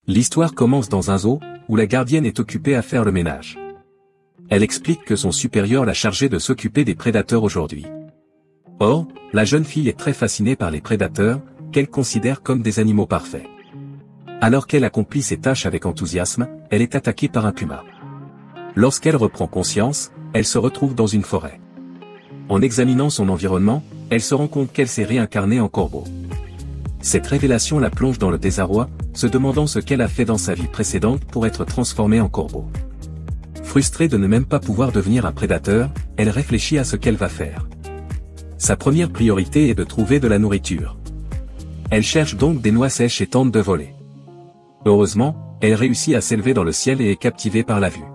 L'histoire commence dans un zoo, où la gardienne est occupée à faire le ménage. Elle explique que son supérieur l'a chargée de s'occuper des prédateurs aujourd'hui. Or, la jeune fille est très fascinée par les prédateurs, qu'elle considère comme des animaux parfaits. Alors qu'elle accomplit ses tâches avec enthousiasme, elle est attaquée par un puma. Lorsqu'elle reprend conscience, elle se retrouve dans une forêt. En examinant son environnement, elle se rend compte qu'elle s'est réincarnée en corbeau. Cette révélation la plonge dans le désarroi, se demandant ce qu'elle a fait dans sa vie précédente pour être transformée en corbeau. Frustrée de ne même pas pouvoir devenir un prédateur, elle réfléchit à ce qu'elle va faire. Sa première priorité est de trouver de la nourriture. Elle cherche donc des noix sèches et tente de voler. Heureusement, elle réussit à s'élever dans le ciel et est captivée par la vue.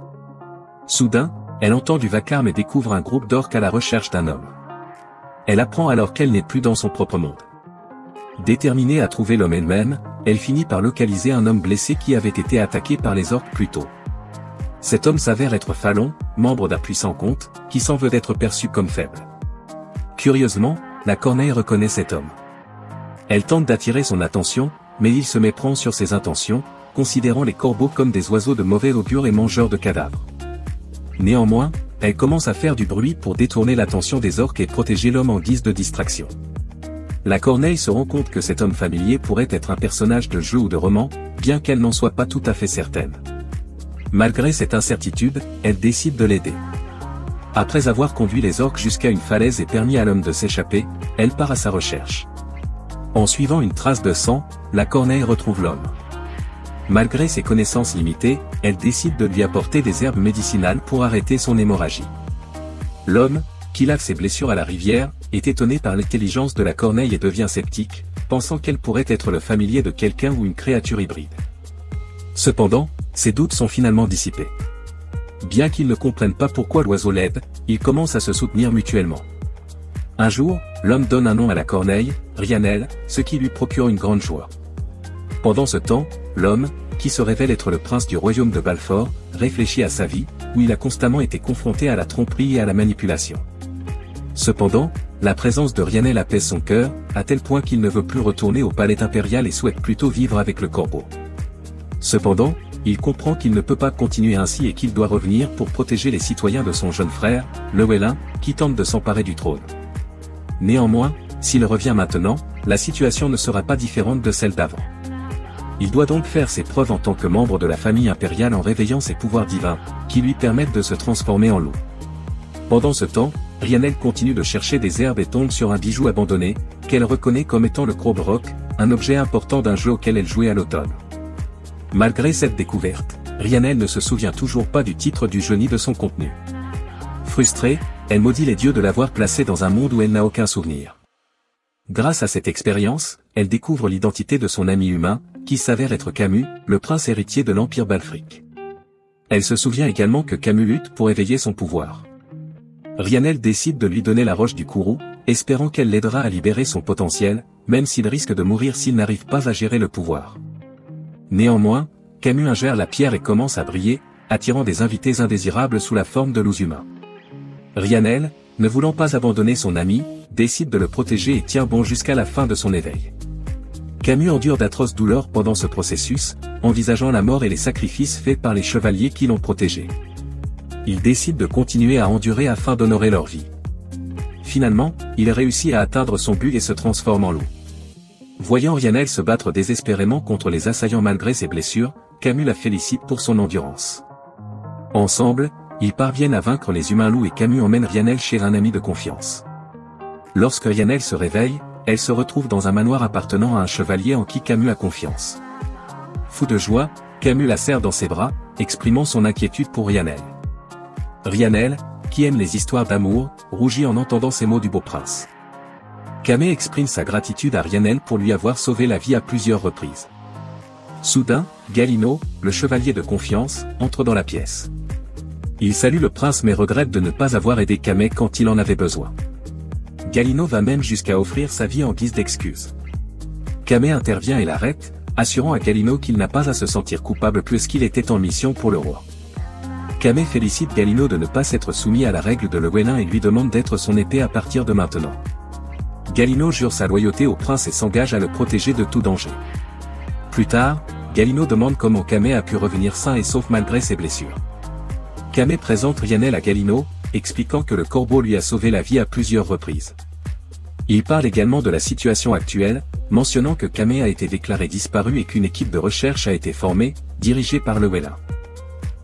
Soudain, elle entend du vacarme et découvre un groupe d'orques à la recherche d'un homme. Elle apprend alors qu'elle n'est plus dans son propre monde. Déterminée à trouver l'homme elle-même, elle finit par localiser un homme blessé qui avait été attaqué par les orques plus tôt. Cet homme s'avère être Phalon, membre d'un puissant comte, qui s'en veut d'être perçu comme faible. Curieusement, la corneille reconnaît cet homme. Elle tente d'attirer son attention, mais il se méprend sur ses intentions, considérant les corbeaux comme des oiseaux de mauvais augure et mangeurs de cadavres. Néanmoins, elle commence à faire du bruit pour détourner l'attention des orques et protéger l'homme en guise de distraction. La corneille se rend compte que cet homme familier pourrait être un personnage de jeu ou de roman, bien qu'elle n'en soit pas tout à fait certaine. Malgré cette incertitude, elle décide de l'aider. Après avoir conduit les orques jusqu'à une falaise et permis à l'homme de s'échapper, elle part à sa recherche. En suivant une trace de sang, la corneille retrouve l'homme. Malgré ses connaissances limitées, elle décide de lui apporter des herbes médicinales pour arrêter son hémorragie. L'homme, qui lave ses blessures à la rivière, est étonné par l'intelligence de la corneille et devient sceptique, pensant qu'elle pourrait être le familier de quelqu'un ou une créature hybride. Cependant, ses doutes sont finalement dissipés. Bien qu'ils ne comprennent pas pourquoi l'oiseau l'aide, ils commencent à se soutenir mutuellement. Un jour, l'homme donne un nom à la corneille, Ryanel, ce qui lui procure une grande joie. Pendant ce temps, l'homme, qui se révèle être le prince du royaume de Balfort, réfléchit à sa vie, où il a constamment été confronté à la tromperie et à la manipulation. Cependant, la présence de Ryanel apaise son cœur, à tel point qu'il ne veut plus retourner au palais impérial et souhaite plutôt vivre avec le corbeau. Cependant, il comprend qu'il ne peut pas continuer ainsi et qu'il doit revenir pour protéger les citoyens de son jeune frère, Llewellyn, qui tente de s'emparer du trône. Néanmoins, s'il revient maintenant, la situation ne sera pas différente de celle d'avant. Il doit donc faire ses preuves en tant que membre de la famille impériale en réveillant ses pouvoirs divins, qui lui permettent de se transformer en loup. Pendant ce temps, Ryanel continue de chercher des herbes et tombe sur un bijou abandonné, qu'elle reconnaît comme étant le Crobe Rock, un objet important d'un jeu auquel elle jouait à l'automne. Malgré cette découverte, Ryanel ne se souvient toujours pas du titre du jeu ni de son contenu. Frustrée, elle maudit les dieux de l'avoir placée dans un monde où elle n'a aucun souvenir. Grâce à cette expérience, elle découvre l'identité de son ami humain, qui s'avère être Camus, le prince héritier de l'Empire Balfric. Elle se souvient également que Camus lutte pour éveiller son pouvoir. Ryanel décide de lui donner la roche du Kourou, espérant qu'elle l'aidera à libérer son potentiel, même s'il risque de mourir s'il n'arrive pas à gérer le pouvoir. Néanmoins, Camus ingère la pierre et commence à briller, attirant des invités indésirables sous la forme de loups humains. Ryanel, ne voulant pas abandonner son ami, décide de le protéger et tient bon jusqu'à la fin de son éveil. Camus endure d'atroces douleurs pendant ce processus, envisageant la mort et les sacrifices faits par les chevaliers qui l'ont protégé. Il décide de continuer à endurer afin d'honorer leur vie. Finalement, il réussit à atteindre son but et se transforme en loup. Voyant Ryanel se battre désespérément contre les assaillants malgré ses blessures, Camus la félicite pour son endurance. Ensemble, ils parviennent à vaincre les humains loups et Camus emmène Ryanel chez un ami de confiance. Lorsque Ryanel se réveille, elle se retrouve dans un manoir appartenant à un chevalier en qui Camus a confiance. Fou de joie, Camus la serre dans ses bras, exprimant son inquiétude pour Ryanel. Ryanel, qui aime les histoires d'amour, rougit en entendant ces mots du beau prince. Camus exprime sa gratitude à Ryanel pour lui avoir sauvé la vie à plusieurs reprises. Soudain, Galino, le chevalier de confiance, entre dans la pièce. Il salue le prince mais regrette de ne pas avoir aidé Camus quand il en avait besoin. Galino va même jusqu'à offrir sa vie en guise d'excuse. Camus intervient et l'arrête, assurant à Galino qu'il n'a pas à se sentir coupable puisqu'il était en mission pour le roi. Camus félicite Galino de ne pas s'être soumis à la règle de Llewellyn et lui demande d'être son épée à partir de maintenant. Galino jure sa loyauté au prince et s'engage à le protéger de tout danger. Plus tard, Galino demande comment Kame a pu revenir sain et sauf malgré ses blessures. Kame présente Ryanel à Galino, expliquant que le corbeau lui a sauvé la vie à plusieurs reprises. Il parle également de la situation actuelle, mentionnant que Kame a été déclaré disparu et qu'une équipe de recherche a été formée, dirigée par le Wella.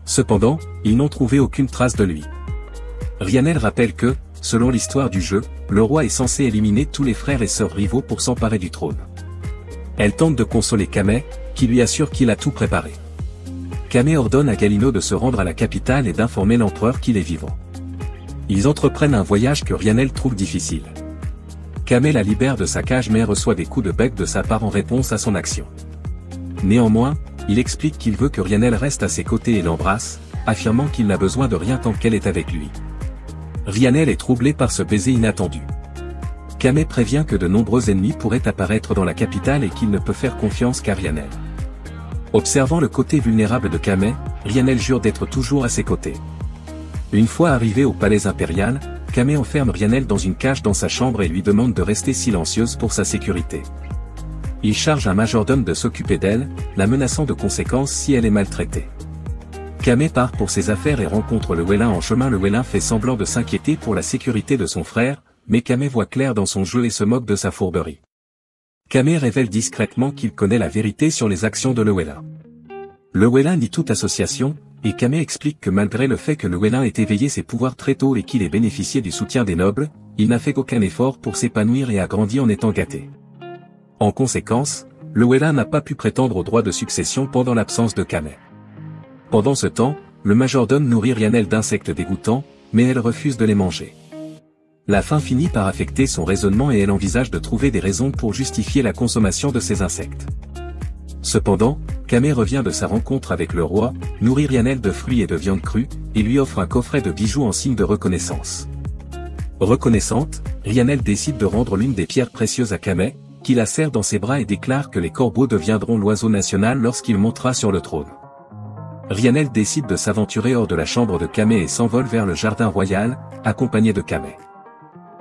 Cependant, ils n'ont trouvé aucune trace de lui. Ryanel rappelle que, selon l'histoire du jeu, le roi est censé éliminer tous les frères et sœurs rivaux pour s'emparer du trône. Elle tente de consoler Kame, qui lui assure qu'il a tout préparé. Kame ordonne à Galino de se rendre à la capitale et d'informer l'empereur qu'il est vivant. Ils entreprennent un voyage que Ryanel trouve difficile. Kame la libère de sa cage mais reçoit des coups de bec de sa part en réponse à son action. Néanmoins, il explique qu'il veut que Ryanel reste à ses côtés et l'embrasse, affirmant qu'il n'a besoin de rien tant qu'elle est avec lui. Ryanel est troublé par ce baiser inattendu. Kame prévient que de nombreux ennemis pourraient apparaître dans la capitale et qu'il ne peut faire confiance qu'à Ryanel. Observant le côté vulnérable de Kame, Ryanel jure d'être toujours à ses côtés. Une fois arrivé au palais impérial, Kame enferme Ryanel dans une cage dans sa chambre et lui demande de rester silencieuse pour sa sécurité. Il charge un majordome de s'occuper d'elle, la menaçant de conséquences si elle est maltraitée. Kame part pour ses affaires et rencontre le Wella en chemin. Le Wella fait semblant de s'inquiéter pour la sécurité de son frère, mais Kame voit clair dans son jeu et se moque de sa fourberie. Kame révèle discrètement qu'il connaît la vérité sur les actions de le Wella. Le Wella nie toute association, et Kame explique que malgré le fait que le Wella ait éveillé ses pouvoirs très tôt et qu'il ait bénéficié du soutien des nobles, il n'a fait aucun effort pour s'épanouir et a grandi en étant gâté. En conséquence, le Wella n'a pas pu prétendre au droit de succession pendant l'absence de Kame. Pendant ce temps, le majordome nourrit Ryanel d'insectes dégoûtants, mais elle refuse de les manger. La faim finit par affecter son raisonnement et elle envisage de trouver des raisons pour justifier la consommation de ces insectes. Cependant, Kame revient de sa rencontre avec le roi, nourrit Ryanel de fruits et de viande crue, et lui offre un coffret de bijoux en signe de reconnaissance. Reconnaissante, Ryanel décide de rendre l'une des pierres précieuses à Kame, qui la serre dans ses bras et déclare que les corbeaux deviendront l'oiseau national lorsqu'il montera sur le trône. Ryanel décide de s'aventurer hors de la chambre de Kame et s'envole vers le jardin royal, accompagné de Kame.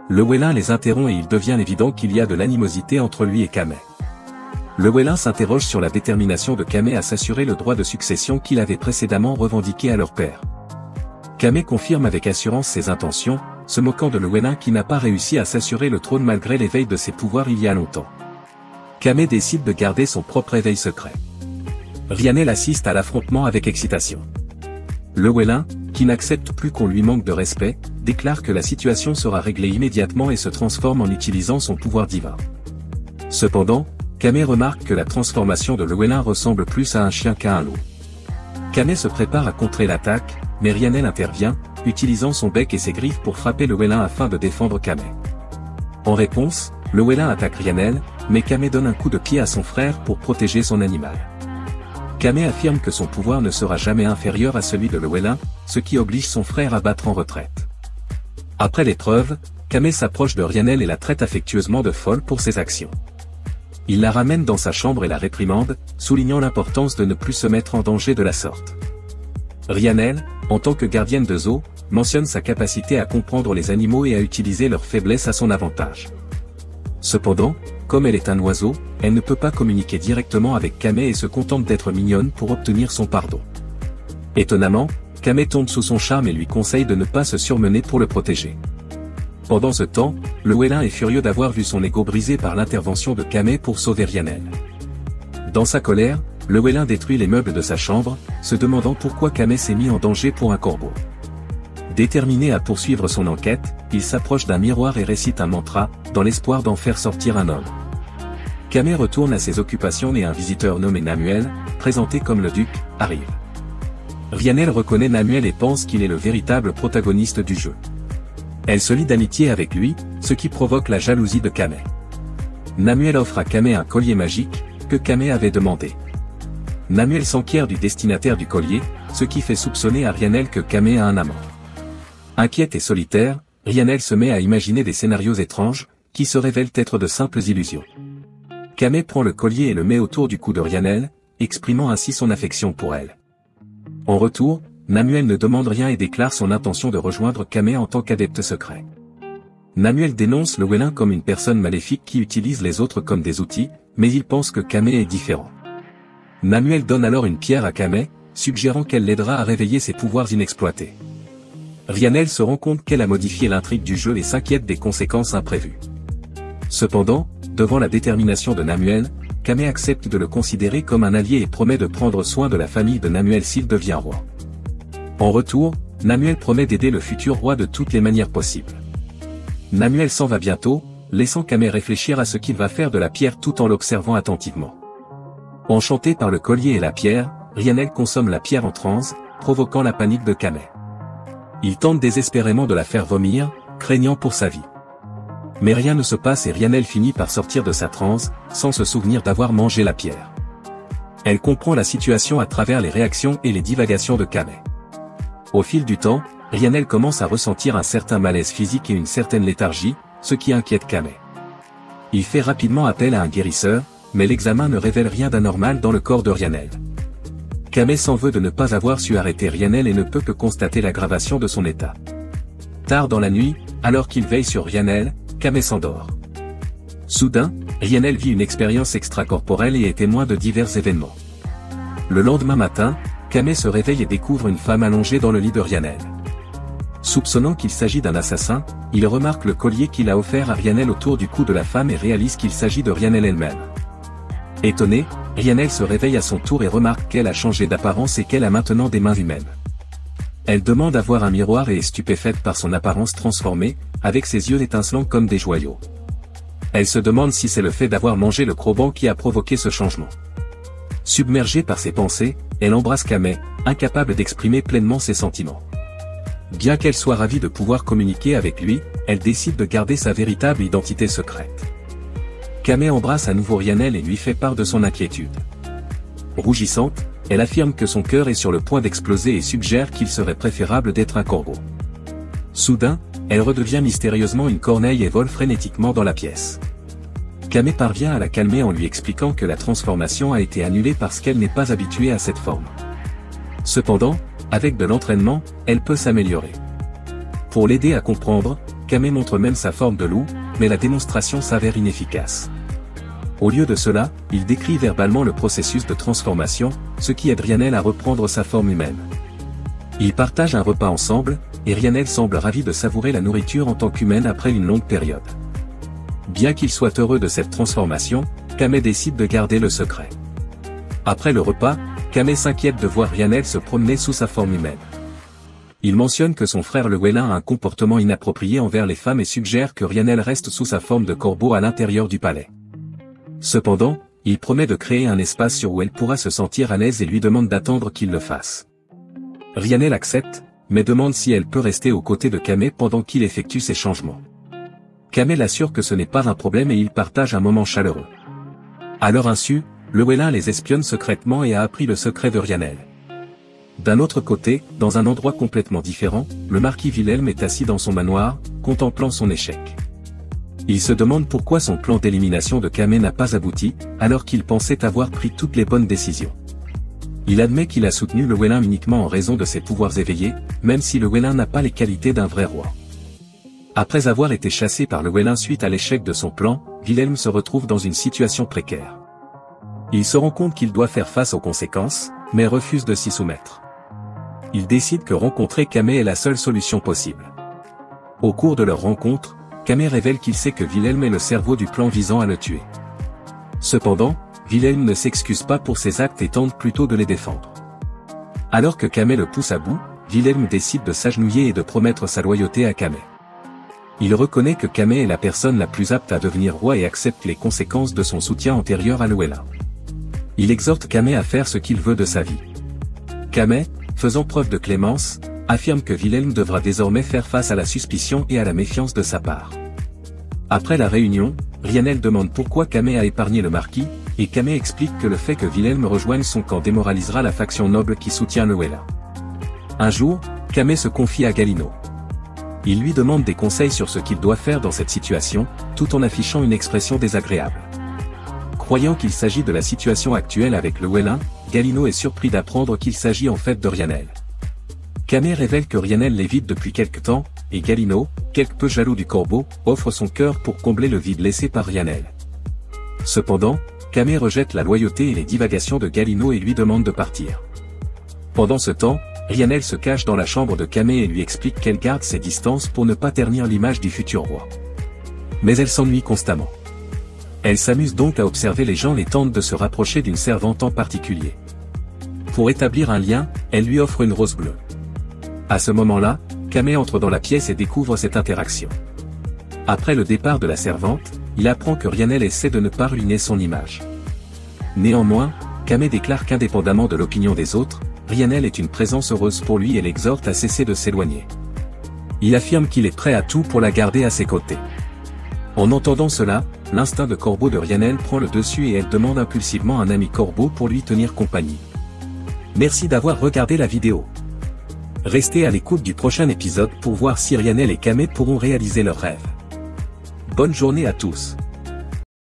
Le Wellin les interrompt et il devient évident qu'il y a de l'animosité entre lui et Kame. Le Wellin s'interroge sur la détermination de Kame à s'assurer le droit de succession qu'il avait précédemment revendiqué à leur père. Kame confirme avec assurance ses intentions, se moquant de le Wellin qui n'a pas réussi à s'assurer le trône malgré l'éveil de ses pouvoirs il y a longtemps. Kame décide de garder son propre éveil secret. Ryanel assiste à l'affrontement avec excitation. Le Wellin, qui n'accepte plus qu'on lui manque de respect, déclare que la situation sera réglée immédiatement et se transforme en utilisant son pouvoir divin. Cependant, Kame remarque que la transformation de le Wellin ressemble plus à un chien qu'à un loup. Kame se prépare à contrer l'attaque, mais Ryanel intervient, utilisant son bec et ses griffes pour frapper le Wellin afin de défendre Kame. En réponse, le Wellin attaque Ryanel, mais Kame donne un coup de pied à son frère pour protéger son animal. Kame affirme que son pouvoir ne sera jamais inférieur à celui de le Wellin, ce qui oblige son frère à battre en retraite. Après l'épreuve, Kame s'approche de Ryanel et la traite affectueusement de folle pour ses actions. Il la ramène dans sa chambre et la réprimande, soulignant l'importance de ne plus se mettre en danger de la sorte. Ryanel, en tant que gardienne de zoo, mentionne sa capacité à comprendre les animaux et à utiliser leurs faiblesses à son avantage. Cependant, comme elle est un oiseau, elle ne peut pas communiquer directement avec Kame et se contente d'être mignonne pour obtenir son pardon. Étonnamment, Kame tombe sous son charme et lui conseille de ne pas se surmener pour le protéger. Pendant ce temps, le Wellin est furieux d'avoir vu son ego brisé par l'intervention de Kame pour sauver Ryanel. Dans sa colère, le Wellin détruit les meubles de sa chambre, se demandant pourquoi Kame s'est mis en danger pour un corbeau. Déterminé à poursuivre son enquête, il s'approche d'un miroir et récite un mantra, dans l'espoir d'en faire sortir un homme. Kame retourne à ses occupations et un visiteur nommé Namuel, présenté comme le duc, arrive. Ryanel reconnaît Namuel et pense qu'il est le véritable protagoniste du jeu. Elle se lie d'amitié avec lui, ce qui provoque la jalousie de Kame. Namuel offre à Kame un collier magique, que Kame avait demandé. Namuel s'enquiert du destinataire du collier, ce qui fait soupçonner à Ryanel que Kame a un amant. Inquiète et solitaire, Ryanel se met à imaginer des scénarios étranges, qui se révèlent être de simples illusions. Kame prend le collier et le met autour du cou de Ryanel, exprimant ainsi son affection pour elle. En retour, Namuel ne demande rien et déclare son intention de rejoindre Kame en tant qu'adepte secret. Namuel dénonce le Wellin comme une personne maléfique qui utilise les autres comme des outils, mais il pense que Kame est différent. Namuel donne alors une pierre à Kamei, suggérant qu'elle l'aidera à réveiller ses pouvoirs inexploités. Ryanel se rend compte qu'elle a modifié l'intrigue du jeu et s'inquiète des conséquences imprévues. Cependant, devant la détermination de Namuel, Kamei accepte de le considérer comme un allié et promet de prendre soin de la famille de Namuel s'il devient roi. En retour, Namuel promet d'aider le futur roi de toutes les manières possibles. Namuel s'en va bientôt, laissant Kamei réfléchir à ce qu'il va faire de la pierre tout en l'observant attentivement. Enchanté par le collier et la pierre, Ryanel consomme la pierre en transe, provoquant la panique de Kamei. Il tente désespérément de la faire vomir, craignant pour sa vie. Mais rien ne se passe et Ryanel finit par sortir de sa transe, sans se souvenir d'avoir mangé la pierre. Elle comprend la situation à travers les réactions et les divagations de Kamei. Au fil du temps, Ryanel commence à ressentir un certain malaise physique et une certaine léthargie, ce qui inquiète Kamei. Il fait rapidement appel à un guérisseur, mais l'examen ne révèle rien d'anormal dans le corps de Ryanel. Kamei s'en veut de ne pas avoir su arrêter Ryanel et ne peut que constater l'aggravation de son état. Tard dans la nuit, alors qu'il veille sur Ryanel, Kamei s'endort. Soudain, Ryanel vit une expérience extracorporelle et est témoin de divers événements. Le lendemain matin, Kamei se réveille et découvre une femme allongée dans le lit de Ryanel. Soupçonnant qu'il s'agit d'un assassin, il remarque le collier qu'il a offert à Ryanel autour du cou de la femme et réalise qu'il s'agit de Ryanel elle-même. Étonné, Ryanel se réveille à son tour et remarque qu'elle a changé d'apparence et qu'elle a maintenant des mains humaines. Elle demande à voir un miroir et est stupéfaite par son apparence transformée, avec ses yeux étincelants comme des joyaux. Elle se demande si c'est le fait d'avoir mangé le croban qui a provoqué ce changement. Submergée par ses pensées, elle embrasse Kamei, incapable d'exprimer pleinement ses sentiments. Bien qu'elle soit ravie de pouvoir communiquer avec lui, elle décide de garder sa véritable identité secrète. Kamei embrasse à nouveau Ryanel et lui fait part de son inquiétude. Rougissante, elle affirme que son cœur est sur le point d'exploser et suggère qu'il serait préférable d'être un corbeau. Soudain, elle redevient mystérieusement une corneille et vole frénétiquement dans la pièce. Kamei parvient à la calmer en lui expliquant que la transformation a été annulée parce qu'elle n'est pas habituée à cette forme. Cependant, avec de l'entraînement, elle peut s'améliorer. Pour l'aider à comprendre, Kamei montre même sa forme de loup, mais la démonstration s'avère inefficace. Au lieu de cela, il décrit verbalement le processus de transformation, ce qui aide Ryanel à reprendre sa forme humaine. Ils partagent un repas ensemble, et Ryanel semble ravi de savourer la nourriture en tant qu'humaine après une longue période. Bien qu'il soit heureux de cette transformation, Kamei décide de garder le secret. Après le repas, Kamei s'inquiète de voir Ryanel se promener sous sa forme humaine. Il mentionne que son frère le Wélin a un comportement inapproprié envers les femmes et suggère que Ryanel reste sous sa forme de corbeau à l'intérieur du palais. Cependant, il promet de créer un espace où elle pourra se sentir à l'aise et lui demande d'attendre qu'il le fasse. Ryanel accepte, mais demande si elle peut rester aux côtés de Kamei pendant qu'il effectue ses changements. Kamei l'assure que ce n'est pas un problème et ils partagent un moment chaleureux. À leur insu, le Wélin les espionne secrètement et a appris le secret de Ryanel. D'un autre côté, dans un endroit complètement différent, le marquis Wilhelm est assis dans son manoir, contemplant son échec. Il se demande pourquoi son plan d'élimination de Kamei n'a pas abouti, alors qu'il pensait avoir pris toutes les bonnes décisions. Il admet qu'il a soutenu le Wélin uniquement en raison de ses pouvoirs éveillés, même si le Wélin n'a pas les qualités d'un vrai roi. Après avoir été chassé par le Wélin suite à l'échec de son plan, Wilhelm se retrouve dans une situation précaire. Il se rend compte qu'il doit faire face aux conséquences, mais refuse de s'y soumettre. Il décide que rencontrer Kamei est la seule solution possible. Au cours de leur rencontre, Kamei révèle qu'il sait que Wilhelm est le cerveau du plan visant à le tuer. Cependant, Wilhelm ne s'excuse pas pour ses actes et tente plutôt de les défendre. Alors que Kamei le pousse à bout, Wilhelm décide de s'agenouiller et de promettre sa loyauté à Kamei. Il reconnaît que Kamei est la personne la plus apte à devenir roi et accepte les conséquences de son soutien antérieur à Wélin. Il exhorte Kamei à faire ce qu'il veut de sa vie. Kamei, faisant preuve de clémence, affirme que Wilhelm devra désormais faire face à la suspicion et à la méfiance de sa part. Après la réunion, Ryanel demande pourquoi Kamei a épargné le marquis, et Kamei explique que le fait que Wilhelm rejoigne son camp démoralisera la faction noble qui soutient le Wélin. Un jour, Kamei se confie à Galino. Il lui demande des conseils sur ce qu'il doit faire dans cette situation, tout en affichant une expression désagréable. Croyant qu'il s'agit de la situation actuelle avec le Wélin, Galino est surpris d'apprendre qu'il s'agit en fait de Ryanel. Kamei révèle que Ryanel l'évite depuis quelque temps, et Galino, quelque peu jaloux du corbeau, offre son cœur pour combler le vide laissé par Ryanel. Cependant, Kamé rejette la loyauté et les divagations de Galino et lui demande de partir. Pendant ce temps, Rhiannel se cache dans la chambre de Kamé et lui explique qu'elle garde ses distances pour ne pas ternir l'image du futur roi. Mais elle s'ennuie constamment. Elle s'amuse donc à observer les gens et tente de se rapprocher d'une servante en particulier. Pour établir un lien, elle lui offre une rose bleue. À ce moment-là, Kamé entre dans la pièce et découvre cette interaction. Après le départ de la servante, il apprend que Rhiannel essaie de ne pas ruiner son image. Néanmoins, Kamé déclare qu'indépendamment de l'opinion des autres, Rhiannel est une présence heureuse pour lui et l'exhorte à cesser de s'éloigner. Il affirme qu'il est prêt à tout pour la garder à ses côtés. En entendant cela, l'instinct de corbeau de Rhiannel prend le dessus et elle demande impulsivement un ami corbeau pour lui tenir compagnie. Merci d'avoir regardé la vidéo. Restez à l'écoute du prochain épisode pour voir si Rhiannel et Kamé pourront réaliser leurs rêves. Bonne journée à tous.